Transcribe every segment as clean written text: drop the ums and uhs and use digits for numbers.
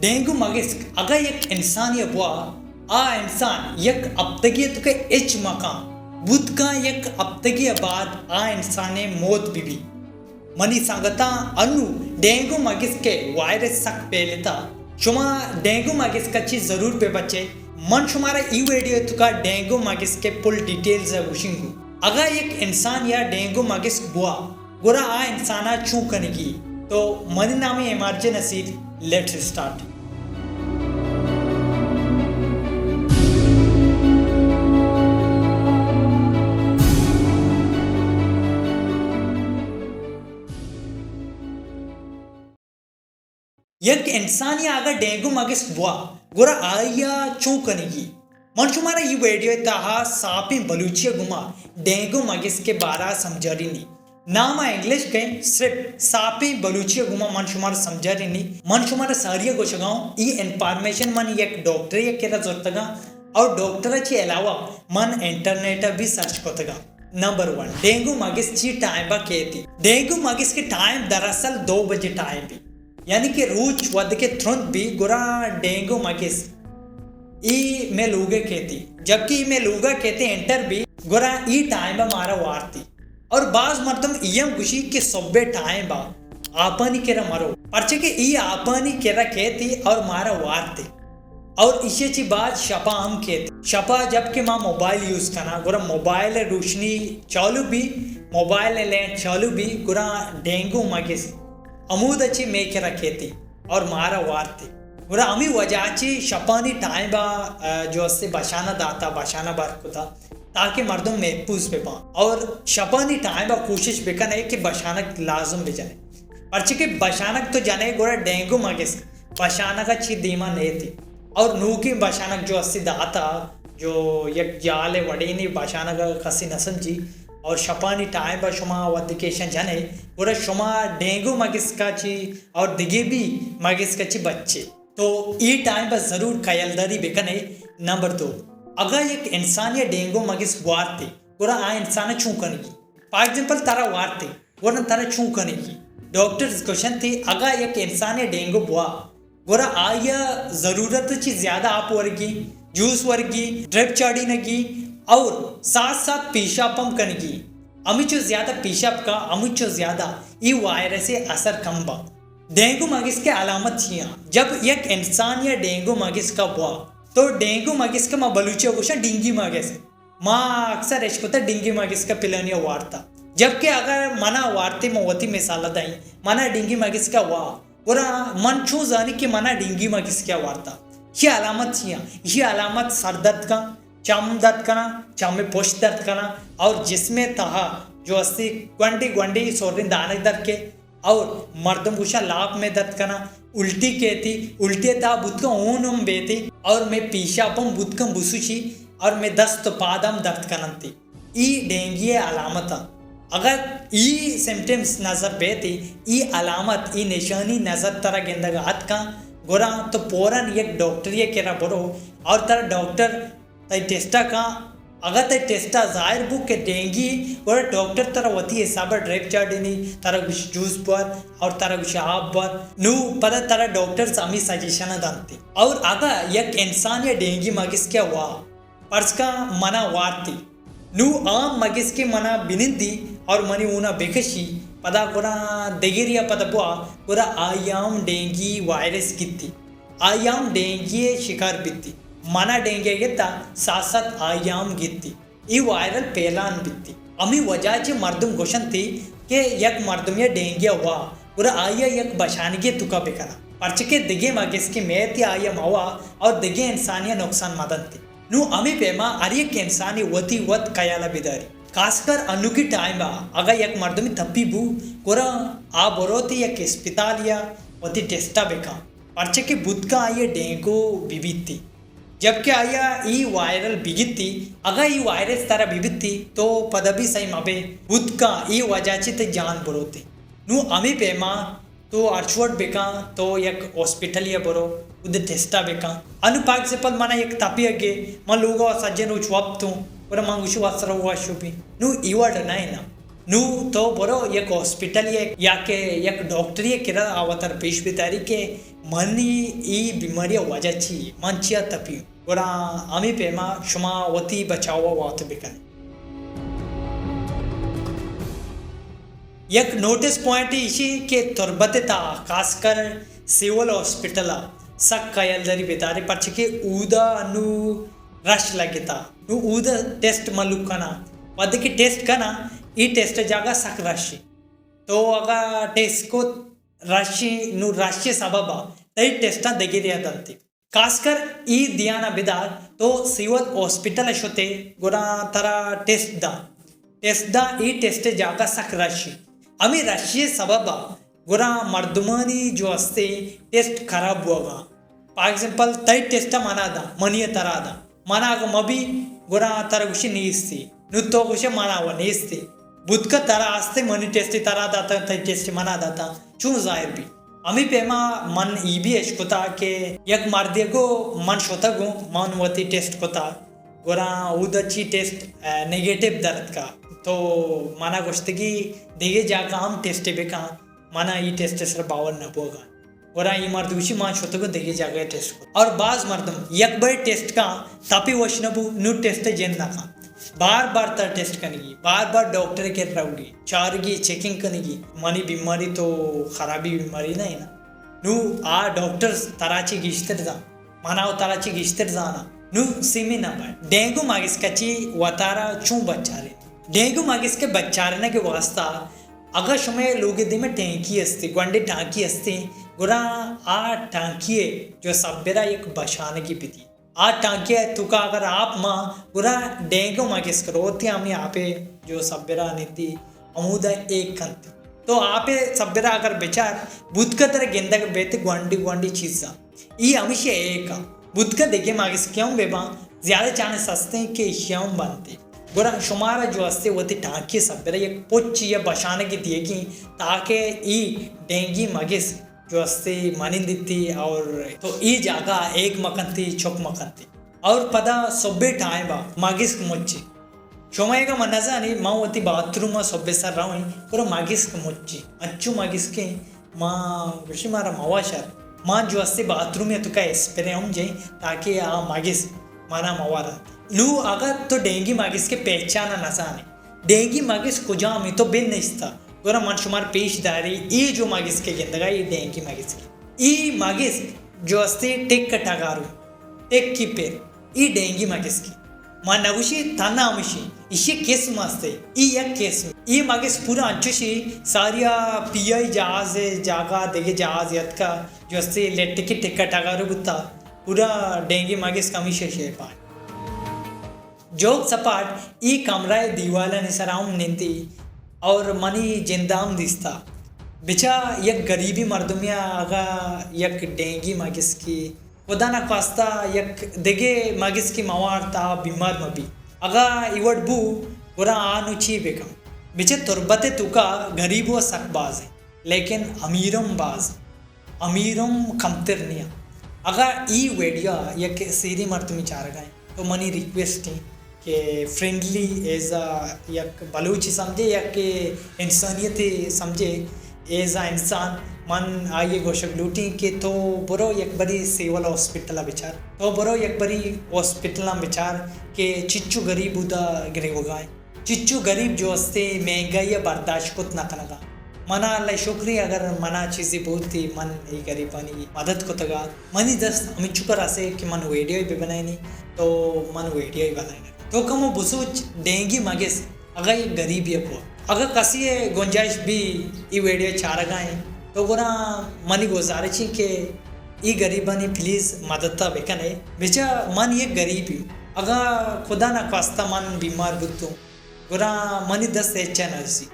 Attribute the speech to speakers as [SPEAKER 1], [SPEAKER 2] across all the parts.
[SPEAKER 1] Dengue मगेस अगर एक इंसान ये बुआ आ इंसान एक अब्तगी तो के एच मका बुध का एक अब्तगी बाद आ इंसान मौत भी मनी सांगता अनु डेंगू मगेस के वायरस सक पेलेता शुमा डेंगू मगेस कच्ची जरूर पे बच्चे मन शुमारा ई वीडियो तो का डेंगू मगेस के फुल डिटेल्स है उशिंगू अगर एक इंसान या डेंगू मगेस बुआ गुरा आ इंसाना चू कनेगी तो मनी नामी इमरजेंसी लेट्स स्टार्ट। एक इंसान या अगर डेंगू मगेस बुआ गुरा आया चू कनेगी मन शुमारा ये वीडियो तहा सापी बलूचिया गुमा डेंगू मगेस के बारा समझारी नहीं नाम इंग्लिश के सिर्फ सापी बलूचिया गुमा मन शुमार समझारी नहीं मन शुमारा सारिया गोशगाओं ई इन्फॉर्मेशन मन एक डॉक्टर या केरा जोरतगा और डॉक्टर के अलावा मन इंटरनेट भी सर्च करतगा। नंबर 1 डेंगू मगेस ची टाइम बा कहती डेंगू मगेस के टाइम दरअसल 2 बजे टाइम भी यानी कि रूच वद के तुरंत भी गुरा डेंगू मगेस ई में लूगे कहती जबकि मैं लूगा कहते एंटर भी गुरा ई टाइम बा मारा वारती और बाज मर्दम इयम खुशी के सोबे टाइम बा आपनी केरा मरो परचे के ई आपनी केरा कहती और मारा वारती और इसे ची बात शपा हम कहती शपा जबकि माँ मोबाइल यूज करना गुरा मोबाइल रोशनी चालू भी मोबाइल लें चालू भी गुरा डेंगू मगेस अमूद अच्छी मैं केरा कहती और मारा वारती गुरा अमी वजाची शपानी टाइम बा जो से बशाना दाता बशाना बार को था ताकि मर्दों महफूज पे पाऊँ और शपानी टाइम बा कोशिश बेकन है कि बशानक लाजम भी जाने परचे के बशानक तो जाने गोरा डेंगू मगेस बशानक अच्छी धीमा नहीं थी और नू की बशानक जो अस्सी दाता जो एक जाले वड़ीनी बशानक कसी न समझी और शपानी टाइम बा शुमा वदिकेशन जाने गोरा शुमा डेंगू मगेस का ची और दिगे भी मगेस का ची बच्चे तो ये टाइम पर जरूर ख्यालदारी बेकन है। नंबर 2 अगर एक इंसान या डेंगू मगेस वारते गोरा आ इंसान चू कनेगी फॉर एग्जांपल तारा वारते गोरा तारा चू कनेगी डॉक्टर्स क्वेश्चन थी अगर एक इंसान या डेंगू बुआ गोरा आया जरूरत ची ज्यादा आप वर्गी जूस वर्गी ड्रिप चाड़ी नगी और साथ साथ पेशाब पंप कनेगी अमिचो ज्यादा पेशाब का अमिचो ज्यादा ये वायरस से असर कम बा डेंगू मगेस के अलामत छिया जब एक इंसान या डेंगू मगेस का हुआ तो डेंगू मगेस का माँ बलूचिया क्वेश्चन डिंगी मगेस माँ अक्सर एशकोता डिंगी मगेस का पिलानिया वारता जबकि अगर मना वारते मवती मिसाल दाई मना डिंगी मगेस का हुआ और मन छू जाने कि मना डिंगी मगेस क्या वारता ये अलामत छिया ये अलामत सर दर्द का चम दर्द करना चम में पोष दर्द करना और जिसमें तहा जो अस्सी ग्वंडी ग्वंडी सोरिन दाने दर्द के और मर्दम गुशा लाभ में दर्द करना उल्टी कहती उल्टी ता बुतका ऊन बेती और मैं पीशापम बुतकम बुसुची और मैं दस्त पादम दर्द करनती ई डेंगी अलामत अगर ई सिम्टम्स नजर बेती ई अलामत ई निशानी नजर तरा गेंदगात का गोरा तो पोरन एक डॉक्टर ये केरा बोरो और तरह डॉक्टर तय टेस्टा का अगर तय टेस्टा जाहिर बुक के डेंगी और डॉक्टर तरह वती हिसाब ड्रिप चार्डिनी तरह कुछ जूस पर और तरह कुछ आप पर नू पता तरह डॉक्टर सामी सजेशन दानती और अगर एक इंसान या डेंगी मगेस क्या हुआ पर्स का मना वारती नू आम मगेस के मना बिनिंदी और मनी ऊना बेकशी पदा पूरा देगिरिया पदा बुआ पूरा आयाम डेंगी वायरस गित्ती आयाम डेंगी शिकार बित्ती मना डेंगे गित्ता साथ साथ आयाम गित्ती ये वायरल पेलान बित्ती अमी वजह जे मर्दम गोशन थी कि एक मर्दम या डेंगिया हुआ पूरा आया एक बशानगे तुका बेकना पर्चके दिगे मगेस की मेहती आयम हुआ और दिगे इंसानिया नुकसान मदन थी नू अमी पेमा अरे के इंसानी वती वत कयाला बिदारी खासकर अनु की टाइम अगर एक मर्दमी तप्पी बू कोरा आ बरोती एक अस्पताल या वती टेस्टा बेका पर्चे के बुध का आये डेंगू बिबित थी जबकि आया ई वायरल बिगिती अगर ई वायरस तारा बिबिती तो पदबी सही मबे बुध का ई वजाची ते जान बरोती नू अमी पेमा तो अर्चवट बेका तो एक हॉस्पिटल या बरो उधर टेस्टा बेका अनुपाक से पल मना एक तपी अगे मन लोग सज्जन उच वक्त और मांगुशु वासर हुआ शुभी नू इवाड नहीं ना नू तो बरो एक हॉस्पिटल या के एक डॉक्टर ये किरा आवतर पेश बितारी के मनी ई बीमारी वजह मंचिया तपी गोरा आमी पेमा शुमा वती बचावा वात बिकन एक नोटिस पॉइंट इशी के तुरबते ता खासकर सिविल हॉस्पिटल सक कयलदरी बितारी पर्च के ऊदा नु रश लगता नु ऊदा टेस्ट मलुक कना वद की टेस्ट कना ई टेस्ट जागा सक राशि तो अगर टेस्ट को राशि नु राशि सबब तई टेस्ट दगिरिया दंती खासकर ई दियाना बिदार तो सिविल हॉस्पिटल अशोते गुरा तरा टेस्ट दा ई टेस्ट जागा सक राशि अमी राशि सबब गुरा मर्दुमानी जो अस्ते टेस्ट खराब हुआ फॉर एग्जांपल तई टेस्ट मनादा मनिय तरादा मनाग मबी गुरा तरा गुशी नीस्ती नुतो गुशे मनावा नीस्ती बुद्ध का तरा आस्ते मनी टेस्ट तरा दाता तई टेस्ट मना दाता चूं जाहिर भी अमी पेमा मन ई भी एशकोता के यक मर्दे को मन शोता गो मन वती टेस्ट कोता गोरा उदची टेस्ट नेगेटिव दर्द का तो मना गोश्तगी देगे जाका हम टेस्ट बेका मना ई टेस्ट सर बावर न बोगा गोरा ई मर्द उसी मान शोता को देगे जागा टेस्ट को और बाज मर्दम यक बड़े टेस्ट का तापी वशनबू नु टेस्ट जेन ना का बार बार तर टेस्ट करेगी बार बार डॉक्टर के रहोगी चारगी चेकिंग करेगी मनी बीमारी तो खराबी बीमारी नहीं ना नु आ डॉक्टर तराची गिश्तर जा मनाव तराची गिश्तर जाना नु सिमी ना बाय डेंगू मागिस कची वतारा चूं बच्चारे डेंगू मागिस के बच्चारे के वास्ता अगर समय लोग दी में टैंकी अस्ती ग्वांडे टांकी अस्ती गुरा आ टांकी जो सब्बेरा एक बशाने की पिती आ टांकी तुका अगर आप माँ पूरा डेंगू मागिस करो होती हम यहाँ पे जो सब्बेरा नीति अमूदा एक कंत तो आपे सब्बेरा अगर बेचार बुद्ध का तरह गेंदा के बेते ग्वांडी चीज़ा ये हमेशा एक बुद्ध का देखे मागिस क्यों बेबा ज़्यादा चांस सस्ते हैं कि क्यों बनते गोरा शुमारा जो हस्ते होती टांकी सब्बेरा एक पुच्ची या बशाने की दिए की ताकि ई डेंगी मागिस जो हस्ते मानी दिती और तो ई जागा एक मकंती चौक मकंती और पदा सोबे टाइम बा मागिस मुच्ची शोमाय का मनजा नहीं माँ होती बाथरूम में सोबे सर रहा पूरा मागिस मुच्ची अच्छू मागिस के माँ विषय मारा मवाशर माँ जो हस्ते बाथरूम में तो का स्प्रे हम जाए ताकि आ मागिस माना मवारा नू अगर तो डेंगी मागिस के पहचाना न जाने डेंगी मागिस कुजा में तो बिन नहीं था गोरा मन शुमार पेशदारी ई जो मागिस के गेंदगा ई डेंगी मागिस की ई मागिस जो अस्ते टेक कटागारू टेक की पेर ई डेंगी मागिस की मा नगुशी ताना अमिशी इसे केस मस्ते ई एक केस ई मागिस पूरा अंचुशी सारिया पीआई जहाज जागा देगे जहाज यत का जो अस्ते लेट के टेक कटागारू बुत्ता पूरा डेंगी मागिस कमिशे शेपा जोक सपाट ई कमराए दीवाला निसराउम निंती और मनी जिंदाम दिसता बिचा यक गरीबी मर्दमिया आगा यक डेंगी मागिस की खुदा ना खास्ता यक देगे मागिस की मवारता बीमार मबी अगा इवट बू पूरा आनुची बेकम बिचे तुरबते तुका गरीबो सकबाज है लेकिन अमीरम बाज अमीरम कमतर निया अगर ई वेडिया यक सीरी मर्दमी चार गए तो मनी रिक्वेस्ट है कि फ्रेंडली एज यक बलूची समझे यक इंसानियत समझे एज इंसान मन आइए गोशक लूटी के तो बरो एक बड़ी सिविल हॉस्पिटल बिचार तो बरो एक बड़ी हॉस्पिटल बिचार के चिच्चू गरीब उदा गिरे होगाए चिच्चू गरीब जो हस्ते महंगाई बर्दाश्त कुत ना कनगा मना अल्लाह शुक्रिया अगर मना चीज़ी बहुत थी मन ये गरीबानी मदद को तगा मनी दस्त अमित शुक्र आसे कि मन वीडियो भी बनाए नहीं तो मन वीडियो ही बनाए तो कमो बुसूच डेंगी मागिस अगर ये गरीब ये को अगर कसी गुंजाइश भी ये वीडियो चार गाएँ तो गुना मनी गुजारिश के ये गरीबानी प्लीज़ मदद बेकन है बेचा मन ये गरीब ही अगर खुदा ना खास्ता मन बीमार बुद्धू गुना मनी दस्त अच्छा नसी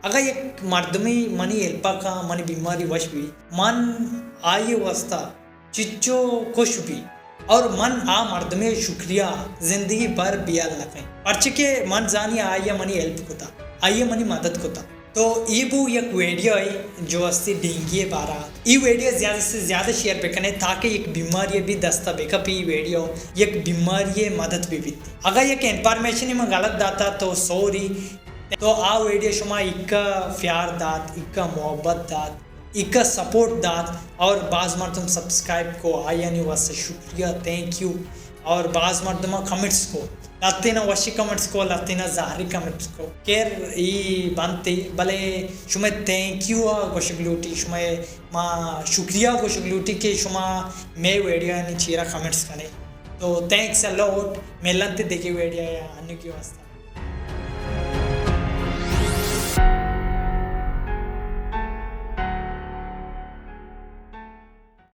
[SPEAKER 1] अगर एक मर्दमी मनी हेल्पा का मनी बीमारी वश भी मन आये वास्ता चिच्चो खुश भी और मन आ मर्द में शुक्रिया जिंदगी भर बियाल न कहीं पर्च के मन जानी आइए मनी हेल्प कोता आइए मनी मदद कोता तो ये वो एक वीडियो है जो अस्ती डेंगी बारा ये वीडियो ज़्यादा से ज़्यादा शेयर बेकने ताकि एक बीमारी भी दस्ता बेकअप ये वीडियो एक बीमारी मदद भी बीती अगर एक इन्फॉर्मेशन में गलत दाता तो सॉरी तो आ वीडियो शुमा इक्का प्यार दात, इक्का मोहब्बत दात, इक्का सपोर्ट दात और बाज़ मरतम सब्सक्राइब को आयानी वास्ते शुक्रिया, थैंक यू। और बाज़ मरतमा कमेंट्स को लत्तीना वशी कमेंट्स को लत्तीना ज़ाहरी कमेंट्स को केर ई बनती भले शुमे थैंक यू गोशगलूटी शुमे माँ शुक्रिया गोशगलूटी के शुमा मे वीडियो यानी चीरा कमेंट्स कने तो थैंक्स अ लॉट मेलंते देखी वीडियो या अन्य की वास्ते।